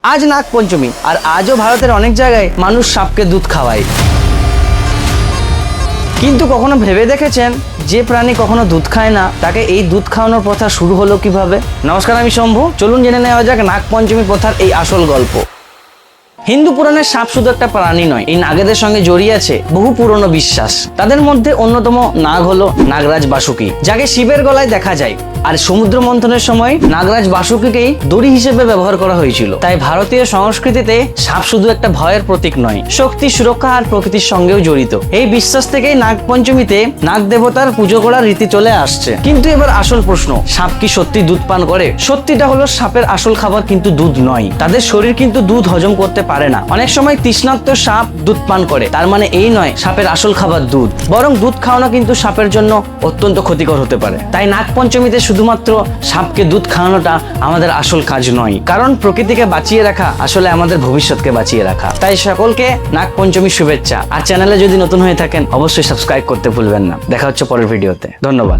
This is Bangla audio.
আজ নাগ পঞ্চমী আর আজও ভারতের অনেক জায়গায় মানুষ সাপকে দুধ খাওয়ায়। কিন্তু কখনো ভেবে দেখেছেন যে প্রাণী কখনো দুধ খায় না তাকে এই দুধ খাওয়ানোর প্রথা শুরু হলো কিভাবে? নমস্কার, আমি শম্ভু। চলুন জেনে নেওয়া যাক নাগ পঞ্চমী প্রথার এই আসল গল্প। হিন্দু পুরাণের সাপ শুধু একটা প্রাণী নয়, এই নাগেদের সঙ্গে জড়িয়ে আছে বহু পুরনো বিশ্বাস। তাদের মধ্যে অন্যতম নাগ হলো নাগরাজ বাসুকি, যাকে শিবের গলায় দেখা যায়। আর সমুদ্র মন্থনের সময় নাগরাজ বাসুকিকেই দড়ি হিসেবে ব্যবহার করা হয়েছিল। তাই ভারতীয় সংস্কৃতিতে সাপ শুধু একটা ভয়ের প্রতীক নয়, শক্তি, সুরক্ষা আর প্রকৃতির সঙ্গেও জড়িত। এই বিশ্বাস থেকেই নাগ পঞ্চমীতে নাগ দেবতার পুজো করার রীতি চলে আসছে। কিন্তু এবার আসল প্রশ্ন, সাপ কি সত্যি দুধ পান করে? সত্যিটা হলো সাপের আসল খাবার কিন্তু দুধ নয়। তাদের শরীর কিন্তু দুধ হজম করতে পারে না। অনেক সময় তৃষ্ণার্ত সাপ দুধ পান করে, তার মানে এই নয় সাপের আসল খাবার দুধ। বরং দুধ খাওয়ানো কিন্তু সাপের জন্য অত্যন্ত ক্ষতিকর হতে পারে। তাই নাগ পঞ্চমীতে শুধুমাত্র সাপকে দুধ খাওয়ানোটা আমাদের আসল কাজ নয়, কারণ প্রকৃতিকে বাঁচিয়ে রাখা আসলে আমাদের ভবিষ্যৎকে বাঁচিয়ে রাখা। তাই সকলকে নাগ পঞ্চমীর শুভেচ্ছা। আর চ্যানেলে যদি নতুন হয়ে থাকেন অবশ্যই সাবস্ক্রাইব করতে ভুলবেন না। দেখা হচ্ছে পরের ভিডিওতে। ধন্যবাদ।